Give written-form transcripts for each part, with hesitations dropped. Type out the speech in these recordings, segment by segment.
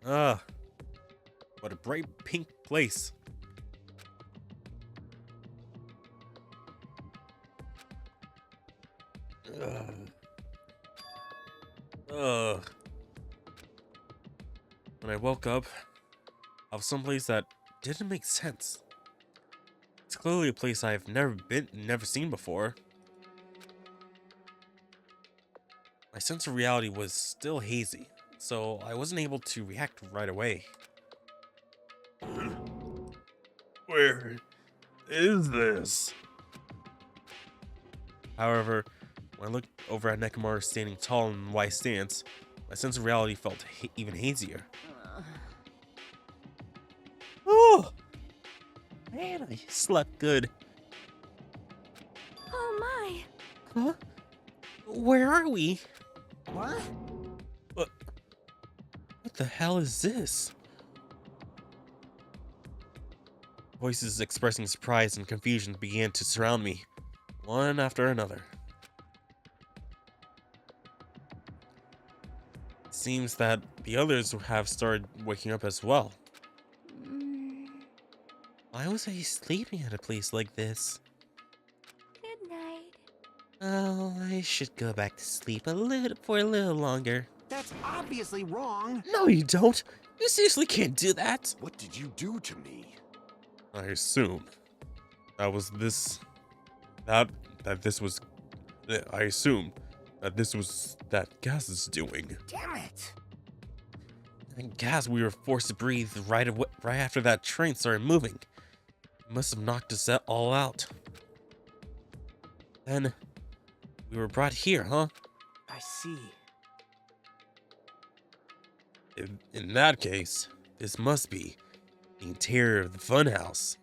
Ah, what a bright pink place. Ugh. Ugh. When I woke up, I was someplace that didn't make sense. It's clearly a place I've never seen before. My sense of reality was still hazy, so I wasn't able to react right away. Where is this? However, when I looked over at Nekomaru standing tall in wise stance, my sense of reality felt even hazier. Oh, man, I slept good. Oh my. Huh? Where are we? What? What the hell is this? Voices expressing surprise and confusion began to surround me, one after another. It seems that the others have started waking up as well. Why was I sleeping at a place like this? Good night. Oh, I should go back to sleep for a little longer. That's obviously wrong. No, you don't. You seriously can't do that. What did you do to me? I assume that was this. That this was. I assume that this was that Gaz's doing. Damn it! And gas we were forced to breathe right after that train started moving. It must have knocked us all out. Then we were brought here, huh? I see. In that case, this must be the interior of the funhouse.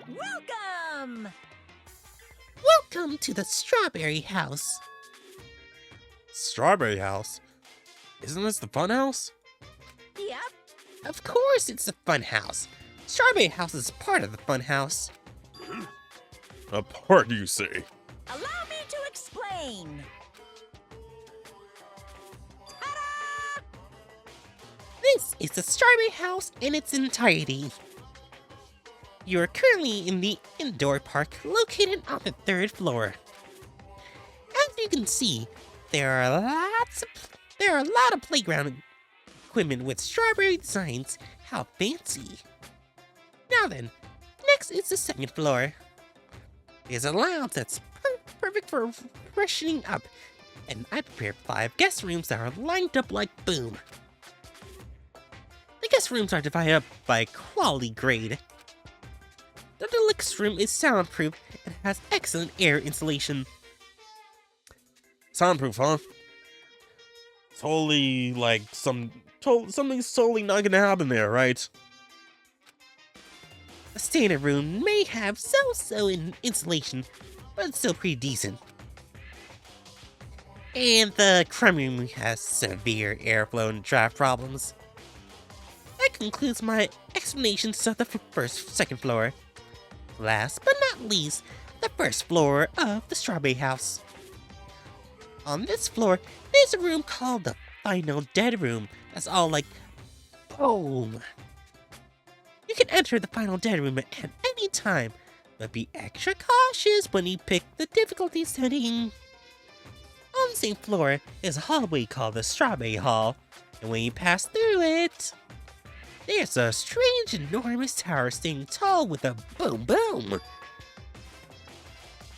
Welcome! Welcome to the Strawberry House. Strawberry House? Isn't this the funhouse? Yep. Of course it's the fun house. Strawberry House is part of the fun house. A part, you say? Allow me to explain. Ta-da! This is the Strawberry House in its entirety. You are currently in the indoor park located on the 3rd floor. As you can see, there are a lot of playground equipment with strawberry designs. How fancy. Now then, next is the 2nd floor. There's a lounge that's perfect for freshening up, and I prepared 5 guest rooms that are lined up like boom. The guest rooms are divided up by quality grade. The deluxe room is soundproof and has excellent air insulation. Soundproof, huh? Totally, like, something's totally not gonna happen there, right? The standard room may have so-so in insulation, but it's still pretty decent. And the crime room has severe airflow and draft problems. That concludes my explanations of the 2nd floor. Last but not least, the 1st floor of the Strawberry House. On this floor, there's a room called the Final Dead Room. That's all like, boom. You can enter the Final Dead Room at any time, but be extra cautious when you pick the difficulty setting. On the same floor is a hallway called the Strawberry Hall, and when you pass through it, there's a strange, enormous tower standing tall with a boom boom.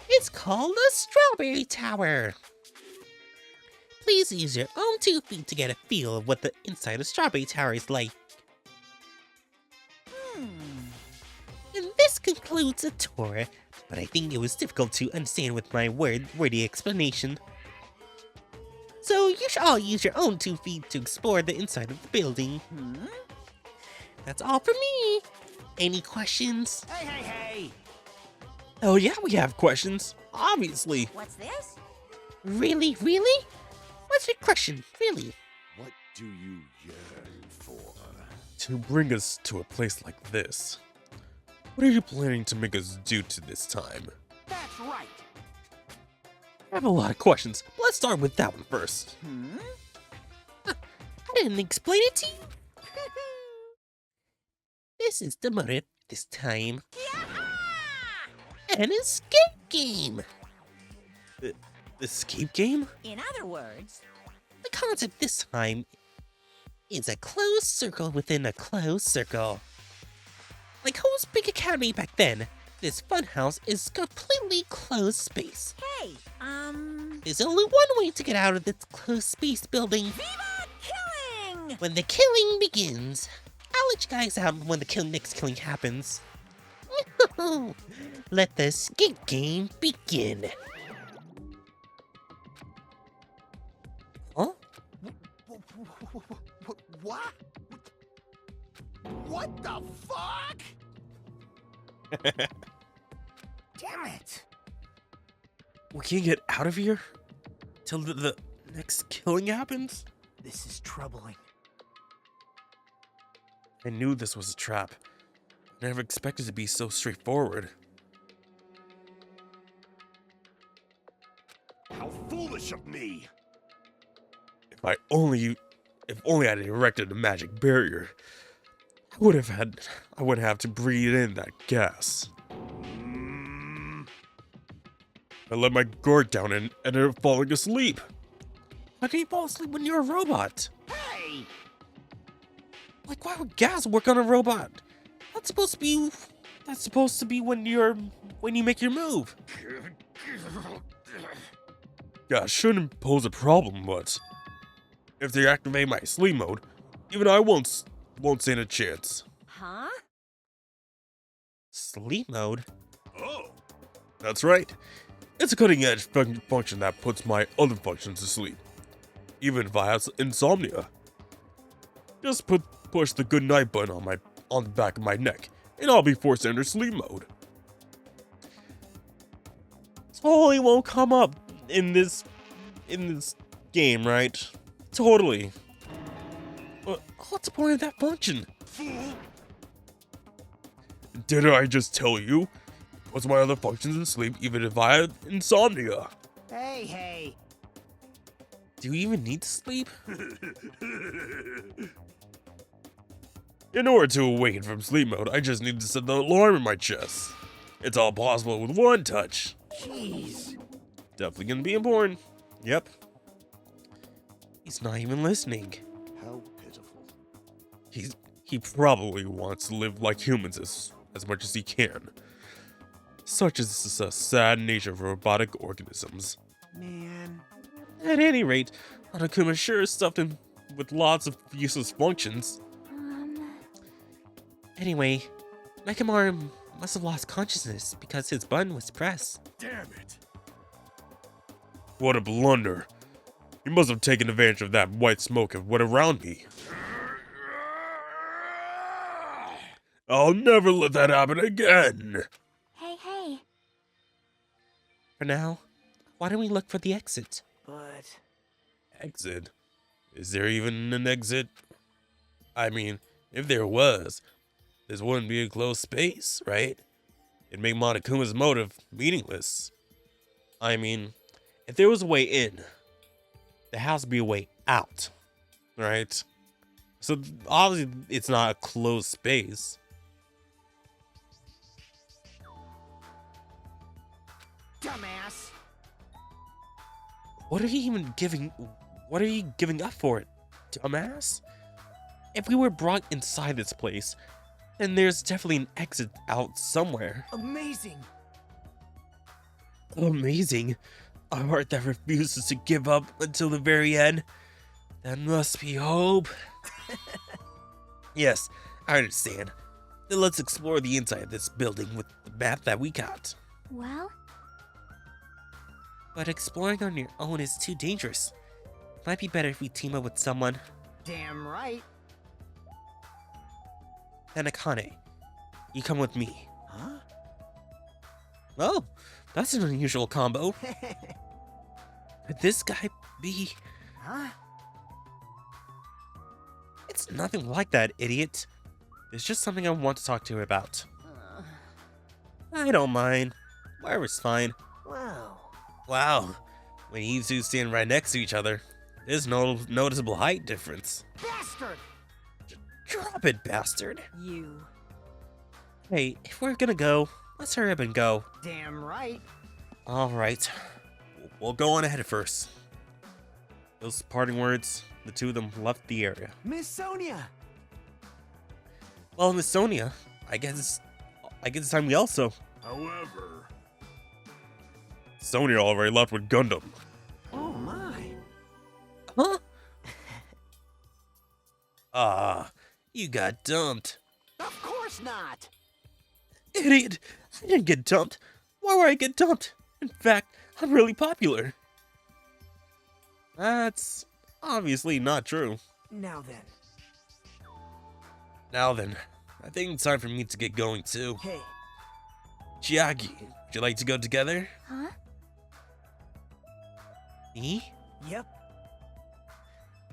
It's called the Strawberry Tower. Please use your own 2 feet to get a feel of what the inside of Strawberry Tower is like. And this concludes the tour, but I think it was difficult to understand with my wordy explanation. So you should all use your own 2 feet to explore the inside of the building. That's all for me. Any questions? Hey, hey, hey! Oh yeah, we have questions. Obviously. What's this? Really, really? What's your question, really? What do you yearn for? To bring us to a place like this, what are you planning to make us do to this time? That's right! I have a lot of questions, but let's start with that one first. I I didn't explain it to you. This is the motive this time. An escape game. Escape game? In other words, The concept this time is a closed circle within a closed circle. Like Ho's Big Academy back then, this funhouse is completely closed space. hey, There's only one way to get out of this closed space building. Viva killing! When the killing begins. I'll let you guys out when the next killing happens. Let the escape game begin. Huh? What? What the fuck? Damn it! We can't get out of here till the next killing happens? This is troubling. I knew this was a trap. I never expected it to be so straightforward. How foolish of me! If only I'd erected a magic barrier, I wouldn't have to breathe in that gas. I let my guard down and ended up falling asleep. How can you fall asleep when you're a robot? Hey! Like, why would gas work on a robot? That's supposed to be when you make your move. Gas shouldn't pose a problem, but if they activate my sleep mode, even I won't stand a chance. Huh? Sleep mode? Oh! That's right. It's a cutting-edge function that puts my other functions to sleep, even if I have insomnia. Just push the good night button on the back of my neck, and I'll be forced to enter sleep mode. Totally won't come up in this game, right? Totally. What's the point of that function? Fool! Didn't I just tell you? Puts my other functions in sleep even if I have insomnia. Hey! Do you even need to sleep? In order to awaken from sleep mode, I just need to set the alarm in my chest. It's all possible with one touch. Jeez. Definitely gonna be important. Yep. He's not even listening. How pitiful. He probably wants to live like humans as much as he can. Such is the sad nature of robotic organisms. Man. At any rate, Monokuma sure is stuffed in with lots of useless functions. Anyway, Mechamaru must have lost consciousness because his button was pressed. Damn it. What a blunder. He must have taken advantage of that white smoke and went around me. I'll never let that happen again. Hey. For now, why don't we look for the exit? But... Exit? Is there even an exit? I mean, if there was, this wouldn't be a closed space, right? It'd make Monokuma's motive meaningless. I mean, if there was a way in, there has to be a way out, right? So obviously it's not a closed space. Dumbass. What are you giving up for it, dumbass? If we were brought inside this place, then there's definitely an exit out somewhere. Amazing. Amazing. A heart that refuses to give up until the very end. That must be hope. Yes, I understand. Then let's explore the inside of this building with the map that we got. Well, But exploring on your own is too dangerous. Might be better if we team up with someone. Damn right. Then Akane, you come with me. Huh? Oh, that's an unusual combo. Could this guy be... Huh? It's nothing like that, idiot. It's just something I want to talk to her about. I don't mind. Whatever's fine. Wow. Wow, when you two stand right next to each other, There's no noticeable height difference. Bastard! Drop it, bastard. You. Hey, if we're gonna go, let's hurry up and go. Damn right. Alright. We'll go on ahead first. Those parting words, the two of them left the area. Miss Sonia! Well, Miss Sonia, I guess it's time we also. However, Sonia already left with Gundam. Oh my. Huh? Ah, you got dumped. Of course not! Idiot! I didn't get dumped. Why would I get dumped? In fact, I'm really popular. That's obviously not true. Now then. Now then, I think it's time for me to get going too. Hey. Chiaki, would you like to go together? Huh? Me? Yep.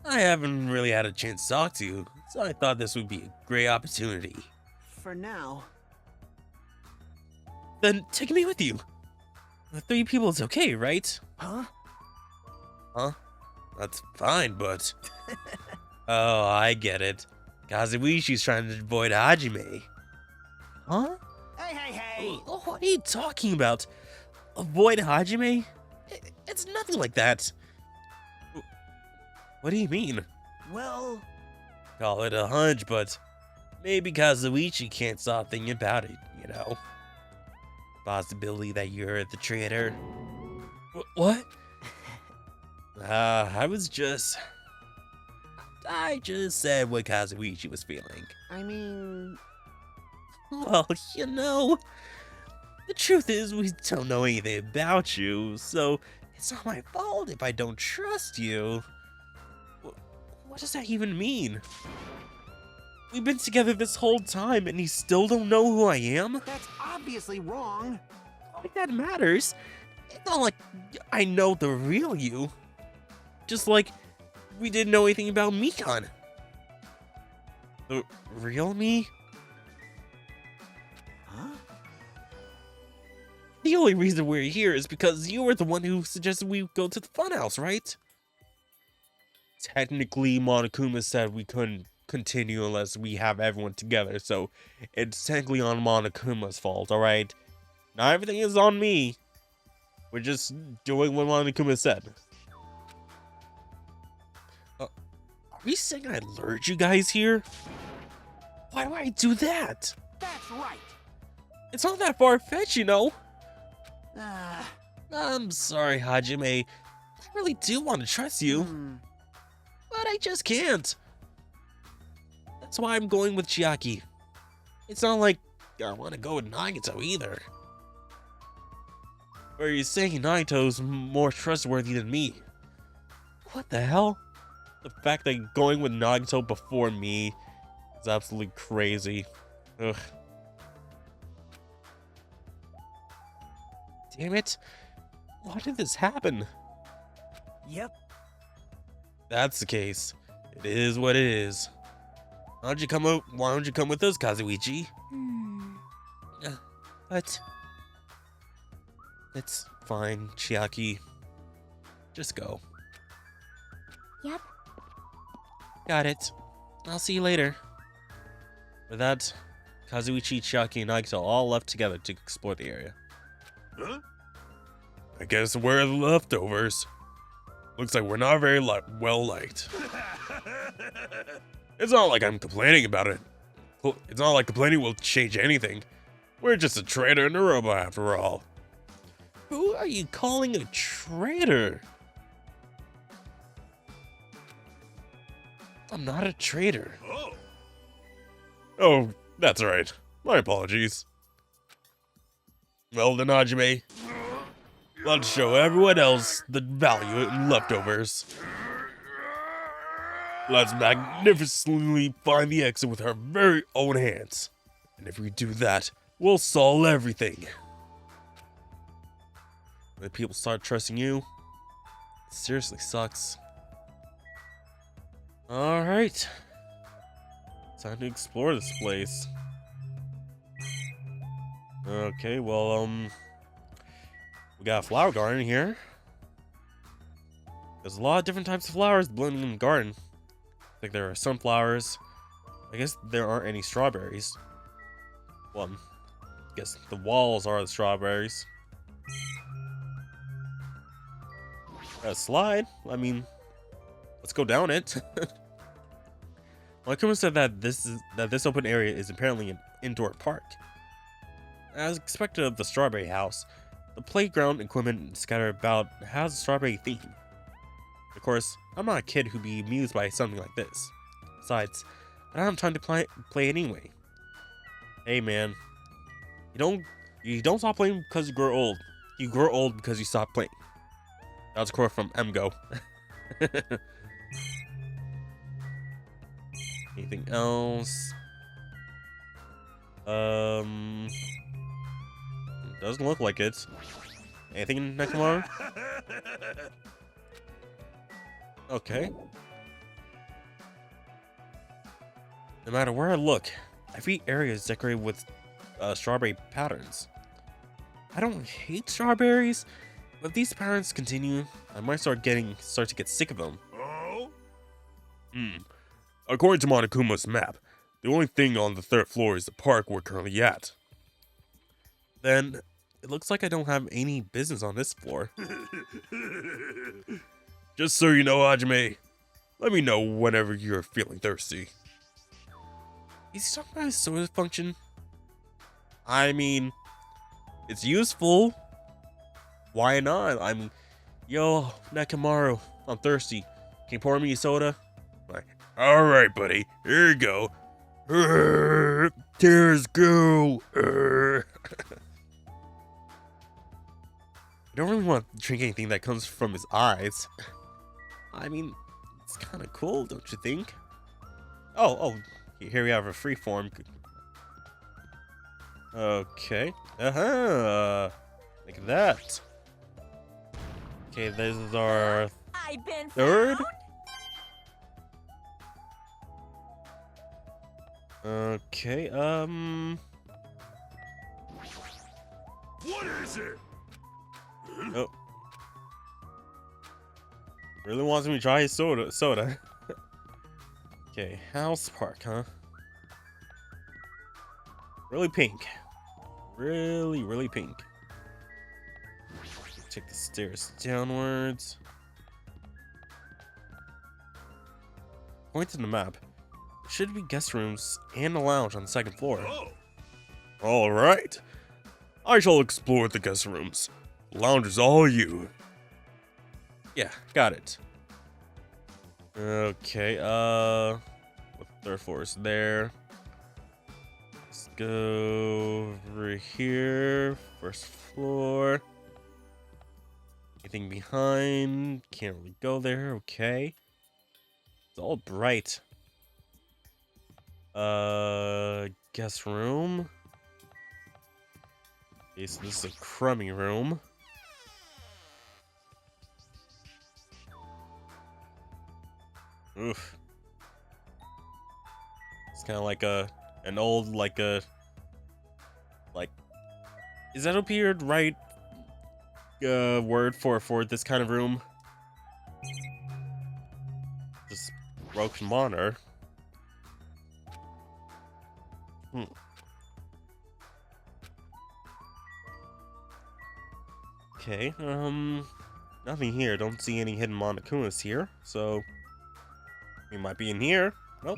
I haven't really had a chance to talk to you, so I thought this would be a great opportunity. For now. Then take me with you. The 3 people is okay, right? Huh? Huh? That's fine, but... Oh, I get it. Kazuishi's trying to avoid Hajime. Huh? Hey, hey, hey! Oh, what are you talking about? Avoid Hajime? It's nothing like that. What do you mean? Well, Call it a hunch, but maybe Kazuichi can't stop thinking about it, you know? Possibility that you're the traitor. What? I just said what Kazuichi was feeling. I mean, Well, you know, the truth is we don't know anything about you, so it's not my fault if I don't trust you. What does that even mean? We've been together this whole time and you still don't know who I am? that's obviously wrong. Like that matters. It's not like I know the real you. Just like we didn't know anything about Mikan. The real me? Huh? The only reason we're here is because you were the one who suggested we go to the funhouse, right? Technically, Monokuma said we couldn't continue unless we have everyone together, so it's technically on Monokuma's fault, alright? Not everything is on me. We're just doing what Monokuma said. Are we saying I lured you guys here? Why do I do that? That's right. It's not that far-fetched, you know? Uh, I'm sorry, Hajime. I really do want to trust you, but I just can't. That's why I'm going with Chiaki. It's not like I want to go with Nagito either. Or you're saying Nagito's more trustworthy than me. What the hell? The fact that going with Nagito before me is absolutely crazy. Ugh. Damn it. Why did this happen? yep. That's the case. It is what it is. Why don't you come with us, Kazuichi? But it's fine, Chiaki. Just go. Yep. Got it. I'll see you later. With that, Kazuichi, Chiaki, and Nagito all left together to explore the area. huh? I guess we're the leftovers. Looks like we're not very well liked. It's not like I'm complaining about it. It's not like complaining will change anything. We're just a traitor and a robot after all. Who are you calling a traitor? I'm not a traitor. Oh, Oh, that's right. My apologies. Well then, Hajime, let's show everyone else the value in leftovers. Let's magnificently find the exit with our very own hands. And if we do that, we'll solve everything. When people start trusting you, it seriously sucks. Alright. Time to explore this place. Okay, well, we got a flower garden here. There's a lot of different types of flowers blooming in the garden. Like there are sunflowers. I guess there aren't any strawberries. Well, I guess the walls are the strawberries. A slide? I mean, let's go down it. Monokuma said that this open area is apparently an indoor park. As expected of the strawberry house, the playground equipment scattered about has a strawberry theme. Of course, I'm not a kid who'd be amused by something like this. Besides, I don't have time to play it anyway. Hey man, you don't stop playing because you grow old. You grow old because you stop playing. That's a quote from MGO. Anything else? Doesn't look like it. Anything, Nekomaru? Okay. No matter where I look, every area is decorated with strawberry patterns. I don't hate strawberries, but if these patterns continue, I might start to get sick of them. Oh? According to Monokuma's map, the only thing on the 3rd floor is the park we're currently at. Then, it looks like I don't have any business on this floor. Just so you know, Hajime, let me know whenever you're feeling thirsty. Is he talking about his soda function? I mean, it's useful. Why not? I mean, yo, Nekomaru, I'm thirsty. Can you pour me a soda? Like, alright, buddy, here you go. Tears go. I don't really want to drink anything that comes from his eyes. I mean, it's kind of cool, don't you think? Oh, here we have a freeform. Okay. Look at that. Okay, this is our I've been 3rd. found. What Okay, is it? oh. Really wants me to try his soda. Okay, house park, huh? Really pink. Really pink. Take the stairs downwards. Point to the map. There should be guest rooms and a lounge on the 2nd floor. Oh. Alright. I shall explore the guest rooms. Lounge is all you. Yeah, got it. Okay, the 3rd floor is there. Let's go over here. 1st floor. Anything behind? Can't really go there. Okay. It's all bright. Guest room. Okay, so this is a crummy room. Oof. It's kind of like an old, like, is that a right word for this kind of room? Just broken monitor. Okay, nothing here. Don't see any hidden Monokumas here, so we might be in here. Nope.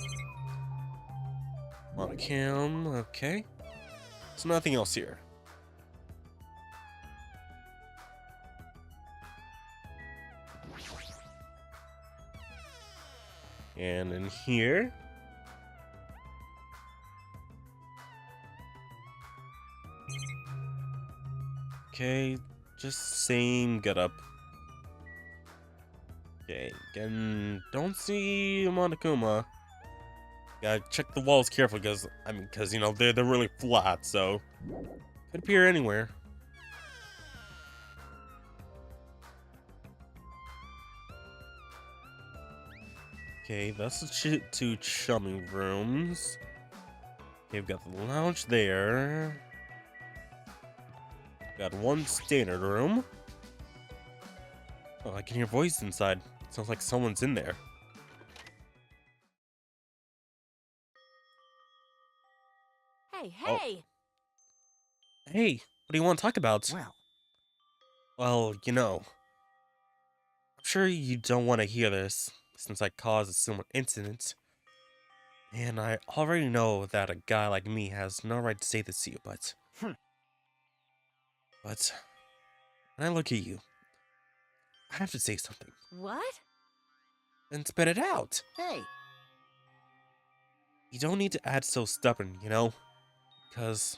Monocam, okay. So nothing else here. And in here. Okay, just same getup. Okay, again, don't see Monokuma. Gotta check the walls carefully, because you know they're really flat, so could appear anywhere. Okay, that's the two chumming rooms. Okay, we've got the lounge there. Got one standard room. Oh, I can hear voices inside. Sounds like someone's in there. Hey, Oh. hey! Hey, what do you want to talk about? Well, Well, you know, I'm sure you don't want to hear this, since I caused a similar incident. And I already know that a guy like me has no right to say this to you, but... But, when I look at you, I have to say something. What? Then spit it out. hey, You don't need to act so stubborn, you know? Because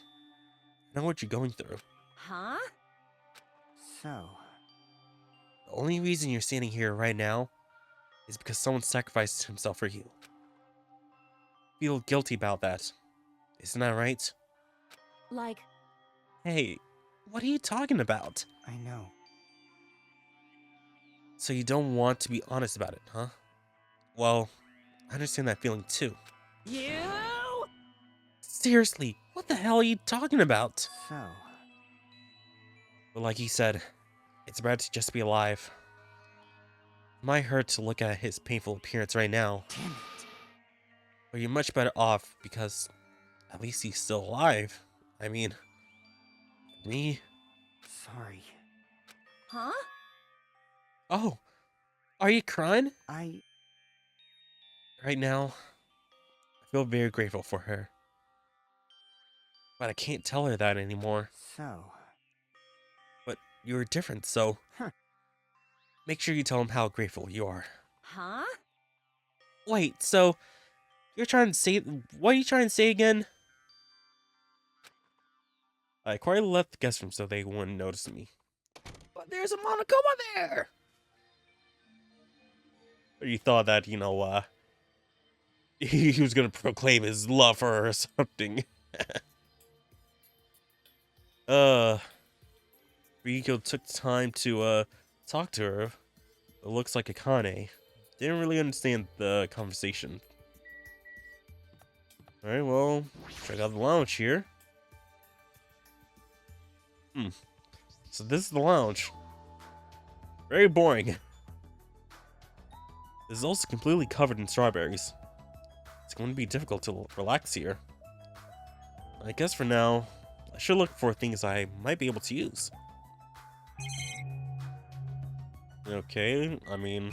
I know what you're going through. Huh? so, The only reason you're standing here right now is because someone sacrificed himself for you. Feel guilty about that. Isn't that right? Like, Hey, what are you talking about? I know. So you don't want to be honest about it, huh? Well, I understand that feeling too. you? Seriously, what the hell are you talking about? So, But like he said, it's bad to just be alive. It might hurt to look at his painful appearance right now, damn it. but you're much better off because at least he's still alive. I mean, me? Sorry. Huh? Oh, are you crying? I... Right now, I feel very grateful for her. But I can't tell her that anymore. So, But you were different, so... Huh. Make sure you tell him how grateful you are. Huh? Wait, so... You're trying to say... What are you trying to say again? I quietly left the guest room so they wouldn't notice me. But there's a Monokuma there! Or you thought that, you know, he was gonna proclaim his love for her or something. Ryuko took time to, talk to her. It looks like Akane didn't really understand the conversation. Alright, well, check out the lounge here. So this is the lounge. Very boring. This is also completely covered in strawberries. It's going to be difficult to relax here. I guess for now, I should look for things I might be able to use. Okay, I mean,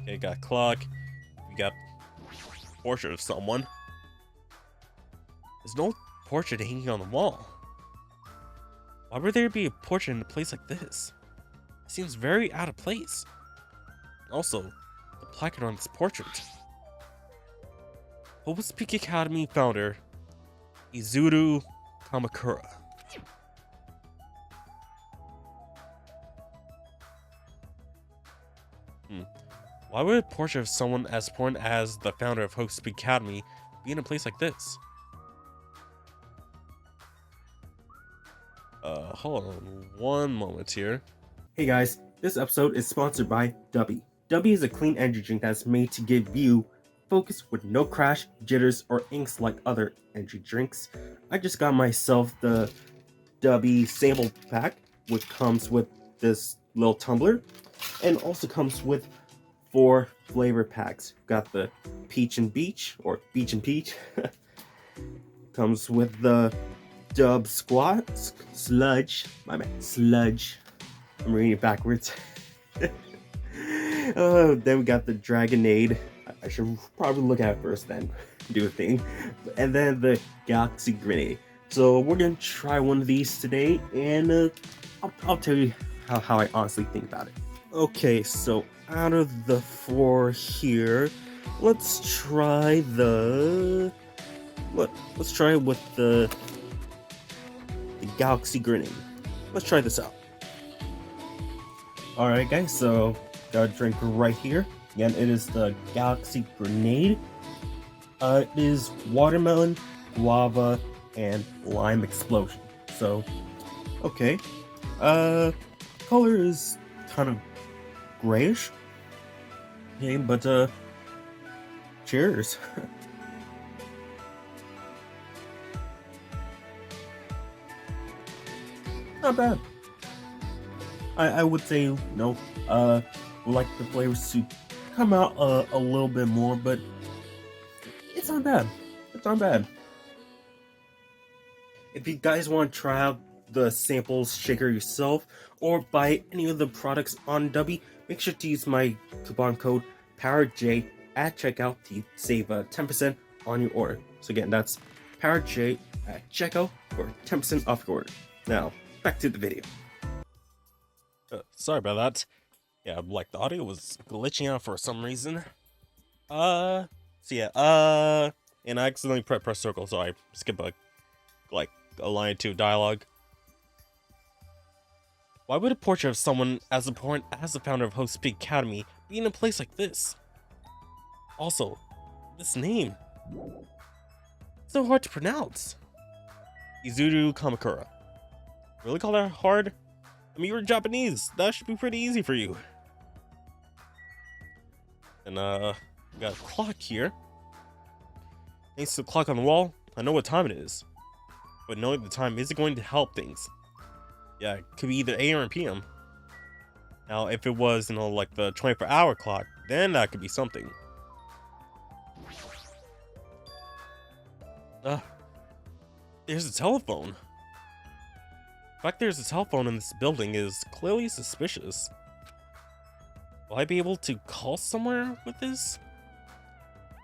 okay, got a clock. We got a portrait of someone. There's no portrait hanging on the wall. Why would there be a portrait in a place like this? It seems very out of place. Also, the placard on this portrait. Hope's Peak Academy founder, Izuru Kamakura. Why would a portrait of someone as important as the founder of Hope's Peak Academy be in a place like this? Hold on one moment here. Hey guys, this episode is sponsored by Dubby. Dubby is a clean energy drink that's made to give you focus with no crash, jitters, or inks like other energy drinks. I just got myself the Dubby sample pack, which comes with this little tumbler, and also comes with 4 flavor packs. Got the Peach and Beach, or Beach and Peach. Comes with the Dub Sludge. My bad, Sludge. I'm reading it backwards. Then we got the Dragonade. I should probably look at it first, then do a thing. And then the Galaxy Grenade. So we're gonna try one of these today, and I'll tell you how I honestly think about it. Okay, so out of the 4 here, let's try the... Let's try it with the Galaxy Grenade. Let's try this out. Alright guys, so got a drink right here. Again, it is the Galaxy Grenade. It is watermelon, guava, and lime explosion. So, okay. Color is kind of grayish. Okay, but cheers. Not bad. I would say no. Like the flavors to come out a little bit more, but it's not bad. It's not bad. If you guys want to try out the samples shaker yourself or buy any of the products on Dubby, make sure to use my coupon code PowerJ at checkout to save 10% on your order. So again, that's PowerJ at checkout for 10% off your order. Now, back to the video. Sorry about that. Yeah, like the audio was glitching out for some reason. And I accidentally press circle, so I skip a line or two dialogue. Why would a portrait of someone as important as the founder of Host Peak Academy be in a place like this? Also, this name. It's so hard to pronounce. Izuru Kamakura. Really call that hard? I mean, you're Japanese. That should be pretty easy for you. And, we got a clock here. Thanks to the clock on the wall, I know what time it is. But knowing the time isn't going to help things. Yeah, it could be either AM or PM. Now, if it was, like the 24-hour clock, then that could be something. There's a telephone. The fact there's a telephone in this building is clearly suspicious. Will I be able to call somewhere with this?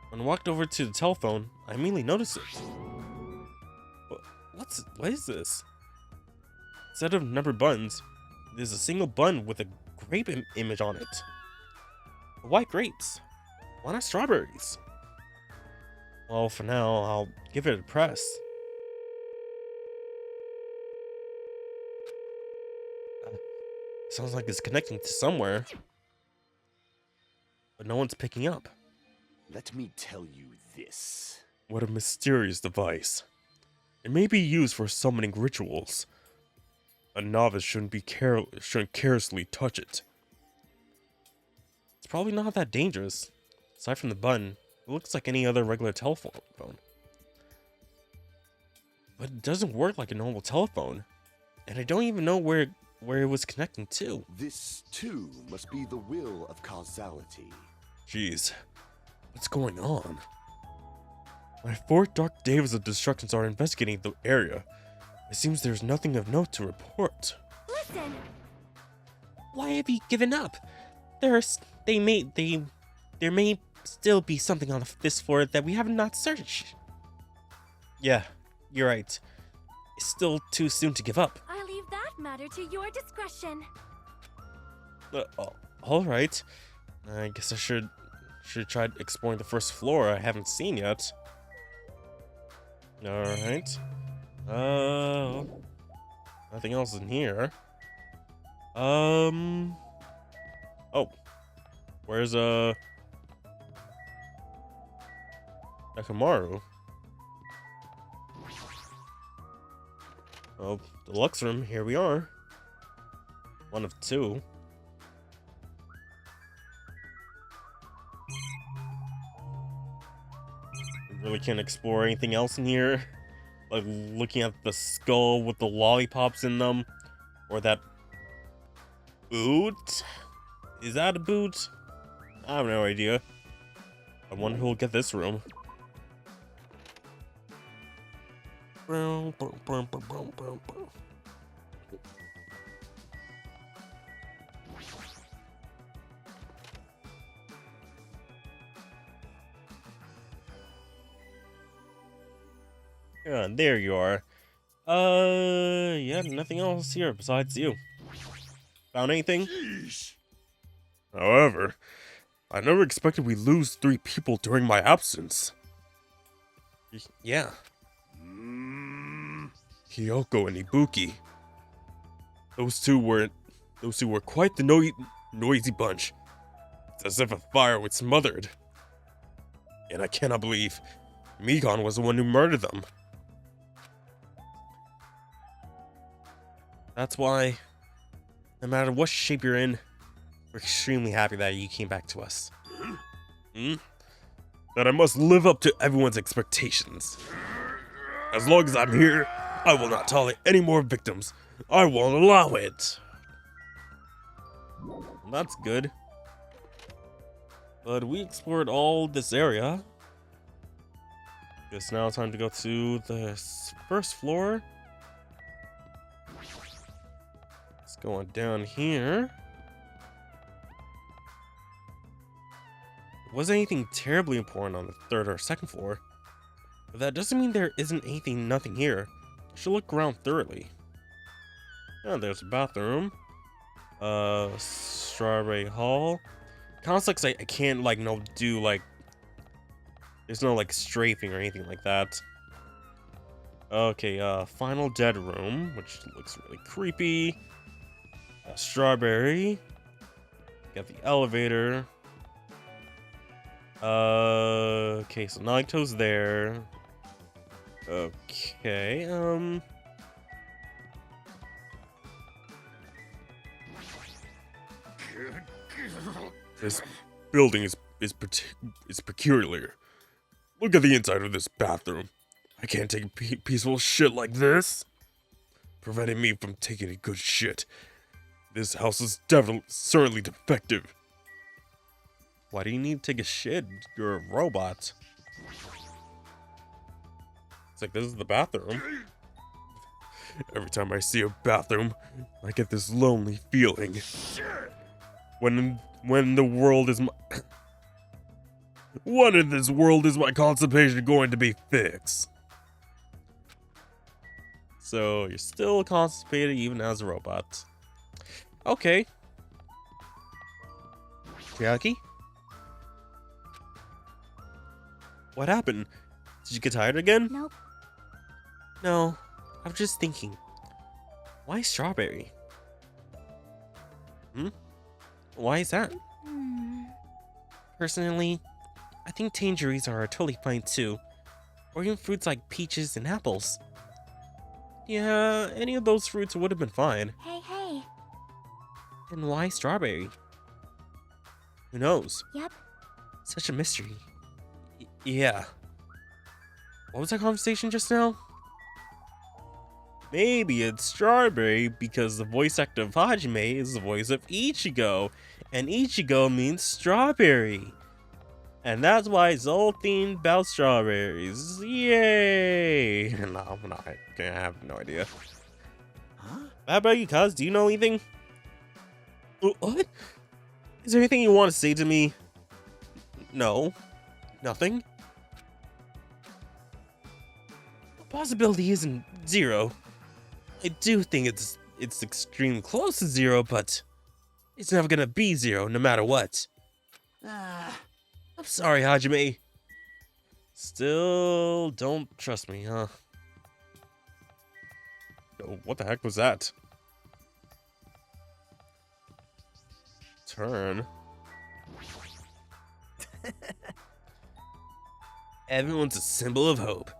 When I walked over to the telephone, I immediately noticed it. What is this? Instead of numbered buttons, there's a single button with a grape image on it. White grapes. Why not strawberries? Well, for now, I'll give it a press. Sounds like it's connecting to somewhere. But no one's picking up. Let me tell you this. What a mysterious device. It may be used for summoning rituals. A novice shouldn't carelessly touch it. It's probably not that dangerous. Aside from the button, it looks like any other regular telephone. But it doesn't work like a normal telephone. And I don't even know where it was connecting to. This, too, must be the will of causality. Jeez, what's going on? My 4 dark days of destructions are investigating the area. It seems there's nothing of note to report. Listen! Why have you given up? There may still be something on this floor that we have not searched. Yeah, you're right. It's still too soon to give up. I leave that matter to your discretion. Alright. I guess I should try exploring the first floor I haven't seen yet. Alright. Nothing else in here. Oh. Where's Nakamaru? Oh, deluxe room, here we are. One of 2. Really can't explore anything else in here. Like looking at the skull with the lollipops in them. Or that boot? Is that a boot? I have no idea. I wonder who'll get this room. Yeah, there you are. Yeah, nothing else here besides you. Found anything? Sheesh. However, I never expected we'd lose 3 people during my absence. Yeah. Kyoko and Ibuki. Those two were quite the noisy bunch. It's as if a fire was smothered. And I cannot believe Mikan was the one who murdered them. That's why, no matter what shape you're in, we're extremely happy that you came back to us. That I must live up to everyone's expectations. As long as I'm here, I will not tolerate any more victims. I won't allow it. That's good. But we explored all this area. Guess now it's time to go to the first floor. Let's go on down here. There wasn't anything terribly important on the third or second floor. But that doesn't mean there isn't nothing here. I should look around thoroughly. Oh, there's a bathroom. Strawberry Hall. Kinda sucks I can't like do like there's no like strafing or anything like that. Okay, final dead room, which looks really creepy. Strawberry. Got the elevator. Okay, so Naito's there. Okay, this building is peculiar. Look at the inside of this bathroom. I can't take a peaceful shit like this. Preventing me from taking a good shit. This house is certainly defective. Why do you need to take a shit? You're a robot. It's like, this is the bathroom. Every time I see a bathroom, I get this lonely feeling. When the world is my... When in this world is my constipation going to be fixed? So, you're still constipated even as a robot. Okay. Chiaki? What happened? Did you get tired again? Nope. No, I was just thinking. Why strawberry? Why is that? Personally, I think tangerines are totally fine too. Or even fruits like peaches and apples. Yeah, any of those fruits would have been fine. Hey. And why strawberry? Who knows? Yep. Such a mystery. Yeah. What was that conversation just now? Maybe it's strawberry because the voice actor of Hajime is the voice of Ichigo, and Ichigo means strawberry. And that's why it's all themed about strawberries. Yay! No, I'm not. I have no idea. Huh? How about you, Kaz? Do you know anything? What? Is there anything you want to say to me? No. Nothing? The possibility isn't zero. I do think it's extreme close to zero, but it's never gonna be zero no matter what. I'm sorry, Hajime. Still don't trust me, huh? Oh, what the heck was that? Turn. Everyone's a symbol of hope.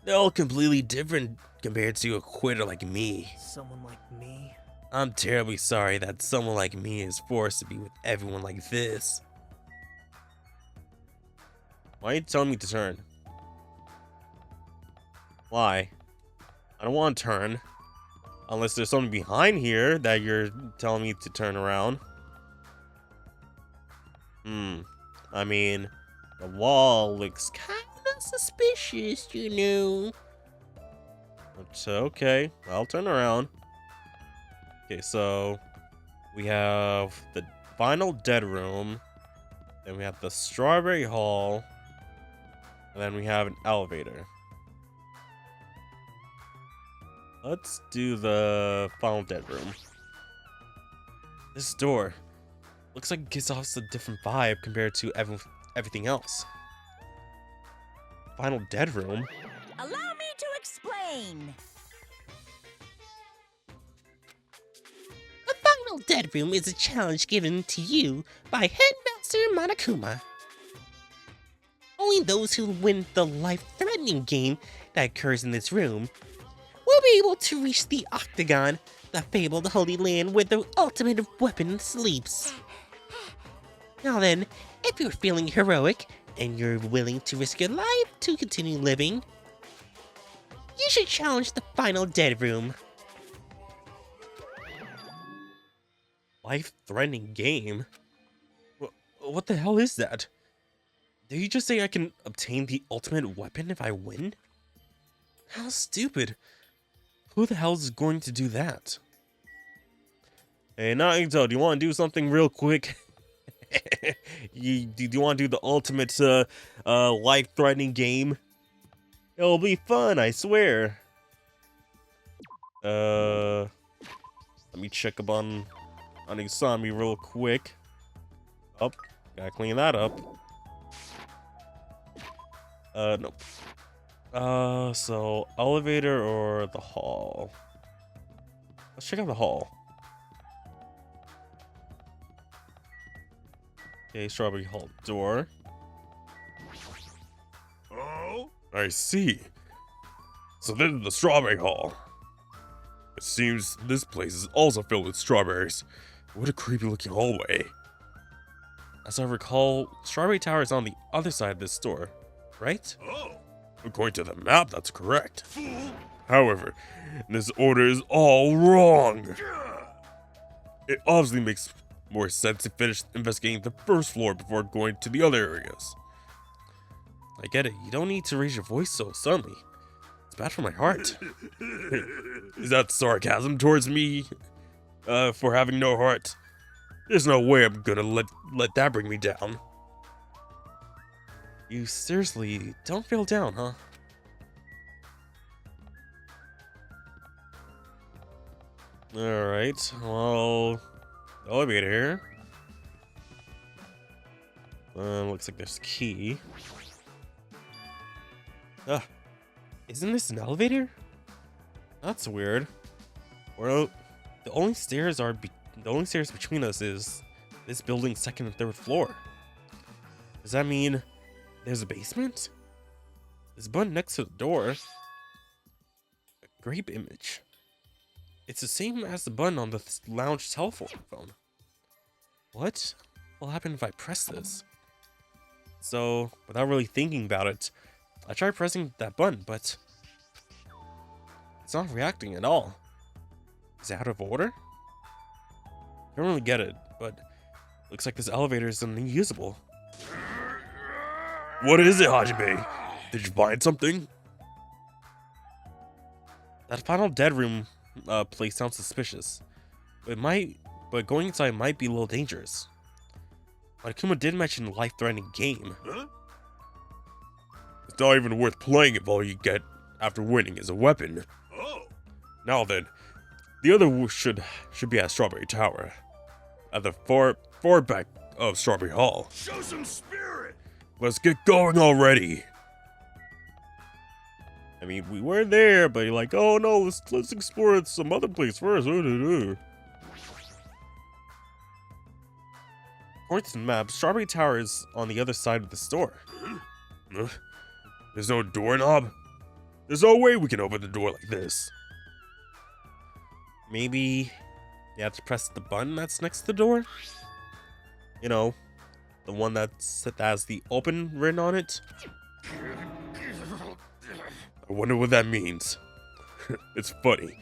They're all completely different compared to a quitter like me. Someone like me? I'm terribly sorry that someone like me is forced to be with everyone like this. Why are you telling me to turn? Why? I don't want to turn. Unless there's something behind here that you're telling me to turn around. I mean, the wall looks kinda suspicious, you know. But, okay, I'll turn around. Okay, so we have the final dead room. Then we have the strawberry hall. And then we have an elevator. Let's do the final dead room. This door looks like it gives off a different vibe compared to everything else. Final dead room? Allow me to explain. The final dead room is a challenge given to you by Headmaster Monokuma. Only those who win the life-threatening game that occurs in this room will be able to reach the Octagon, the fabled Holy Land where the ultimate weapon sleeps. Now then, if you're feeling heroic and you're willing to risk your life to continue living, you should challenge the final dead room. Life-threatening game? What the hell is that? Did you just say I can obtain the ultimate weapon if I win? How stupid. Who the hell is going to do that? Hey, Naruto, do you want to do something real quick? Do you want to do the ultimate life-threatening game? It'll be fun, I swear. Let me check up on Isami real quick. Oh, gotta clean that up. Nope. So elevator or the hall? Let's check out the hall. Okay, Strawberry Hall door. Oh, I see. So this is the Strawberry Hall. It seems this place is also filled with strawberries. What a creepy looking hallway. As I recall, Strawberry Tower is on the other side of this door, right? Oh. According to the map, that's correct. However, this order is all wrong. It obviously makes more sense to finish investigating the first floor before going to the other areas. I get it, you don't need to raise your voice so suddenly. It's bad for my heart. Is that sarcasm towards me? For having no heart? There's no way I'm gonna let that bring me down. You seriously don't feel down, huh? Alright, well, elevator here. Looks like there's a key. Isn't this an elevator? That's weird. Well, the only stairs between us is this building's second and third floor. Does that mean there's a basement? There's a button next to the door. A grape image. It's the same as the button on the lounge telephone. What will happen if I press this? So, without really thinking about it, I tried pressing that button, but it's not reacting at all. Is it out of order? I don't really get it, but looks like this elevator is unusable. What is it, Hajime? Did you find something? That final dead room place sounds suspicious. But going inside might be a little dangerous. But Akuma did mention a life-threatening game. Huh? It's not even worth playing if all you get after winning is a weapon. Oh. Now then, the other should be at Strawberry Tower, at the far back of Strawberry Hall. Show some spirit. Let's get going already. I mean, we were there, but you're like, oh no, let's explore some other place first. According to the map, Strawberry Tower is on the other side of the store. There's no doorknob? There's no way we can open the door like this. Maybe you have to press the button that's next to the door? You know, the one that has the open written on it? I wonder what that means. It's funny.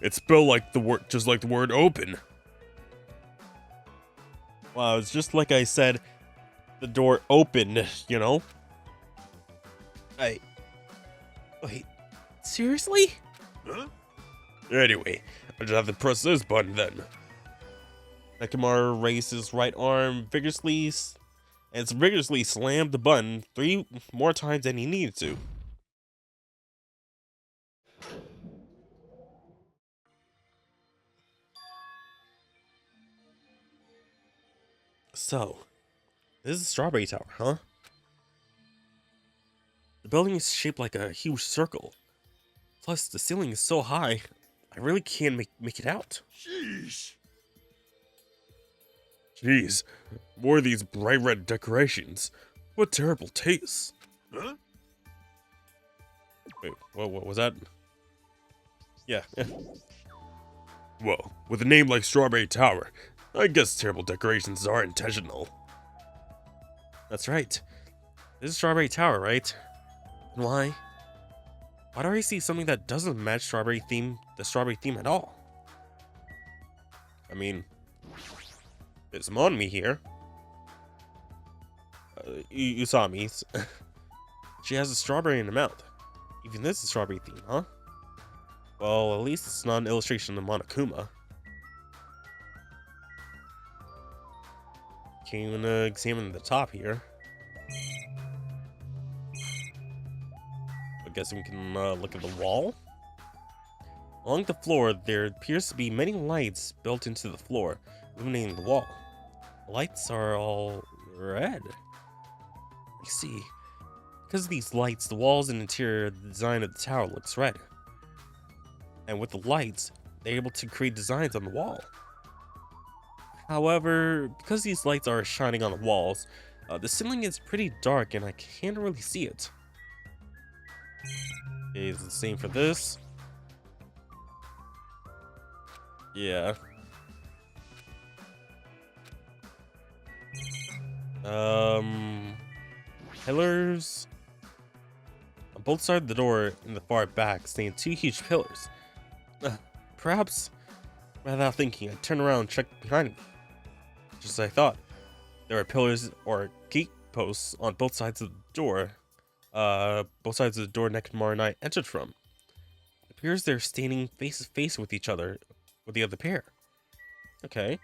It's spelled like just like the word open. Wow, it's just like I said, the door open, you know? Wait, seriously? Huh? Anyway, I just have to press this button then. Nekomaru raised his right arm vigorously slammed the button 3 more times than he needed to. So, this is Strawberry Tower, huh? The building is shaped like a huge circle. Plus, the ceiling is so high, I really can't make it out. Jeez, more of these bright red decorations. What terrible taste. Huh? Wait, what was that? Yeah. Well, with a name like Strawberry Tower, I guess terrible decorations are intentional. That's right. This is Strawberry Tower, right? And why? Why do I see something that doesn't match the strawberry theme at all? I mean, there's Monmi here. Usami. She has a strawberry in her mouth. Even this is strawberry theme, huh? Well, at least it's not an illustration of Monokuma. Can't even examine the top here. I guess we can look at the wall. Along the floor, there appears to be many lights built into the floor, illuminating the wall. The lights are all red. I see. Because of these lights, the walls and interior design of the tower looks red. And with the lights, they're able to create designs on the wall. However, because these lights are shining on the walls, the ceiling is pretty dark and I can't really see it. Okay, it's the same for this. Yeah. Pillars. On both sides of the door in the far back stand two huge pillars. Perhaps, without thinking, I turned around and checked behind me. Just as I thought. There are pillars or gate posts on both sides of the door. Both sides of the door Nekomar and I entered from. It appears they're standing face to face with each other, with the other pair. Okay.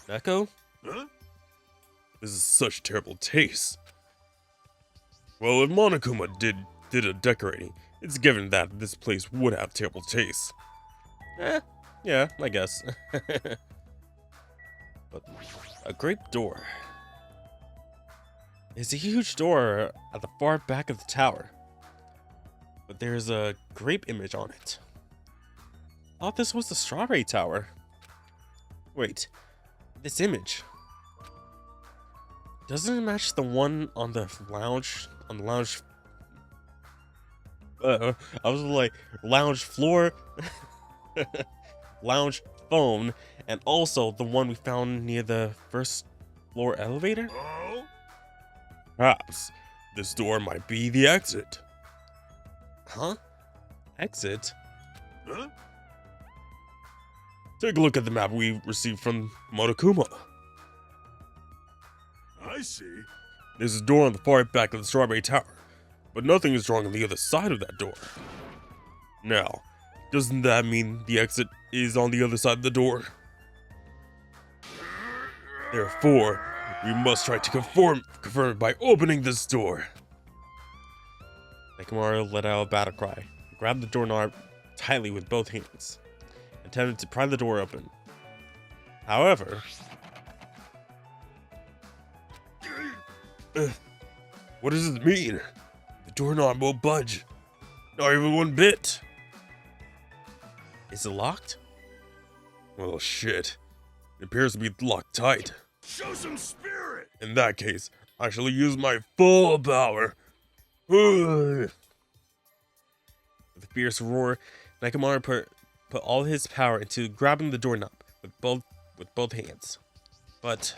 Neko? Huh? This is such terrible taste. Well, if Monokuma did a decorating, it's given that this place would have terrible taste. Yeah, I guess. But a grape door. There's a huge door at the far back of the tower. But there's a grape image on it. I thought this was the strawberry tower. Wait, this image. Doesn't it match the one on the lounge? I was like, lounge floor, lounge phone, and also the one we found near the first floor elevator? Perhaps this door might be the exit. Huh? Exit? Huh? Take a look at the map we received from Monokuma. I see. There's a door on the far back of the strawberry tower, but nothing is wrong on the other side of that door. Now, doesn't that mean the exit is on the other side of the door? Therefore, we must try to confirm it by opening this door. Nekomar let out a battle cry, grabbed the doorknob tightly with both hands, attempted to pry the door open. However, what does it mean? The doorknob won't budge. Not even one bit. Is it locked? Well, shit. It appears to be locked tight. Show some spirit! In that case, I shall use my full power. With a fierce roar, Nekomar put all his power into grabbing the doorknob with both hands. But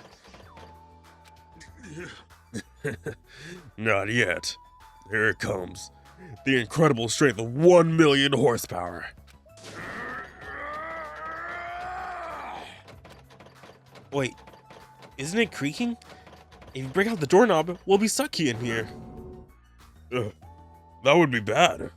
not yet. Here it comes. The incredible strength of 1 million horsepower. Wait, isn't it creaking? If you break out the doorknob, we'll be stuck in here. That would be bad.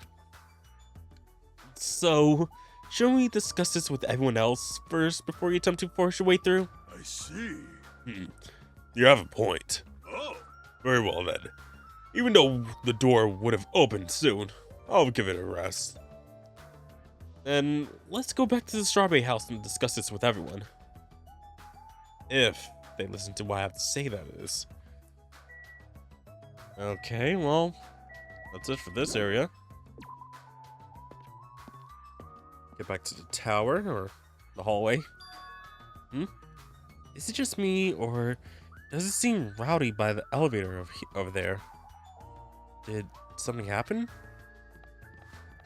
So, shouldn't we discuss this with everyone else first before you attempt to force your way through? I see. You have a point. Oh. Very well then. Even though the door would have opened soon, I'll give it a rest. And let's go back to the strawberry house and discuss this with everyone. If they listen to what I have to say, that is. Okay, well, that's it for this area. Get back to the tower, or the hallway. Is it just me, or does it seem rowdy by the elevator over there? Did something happen?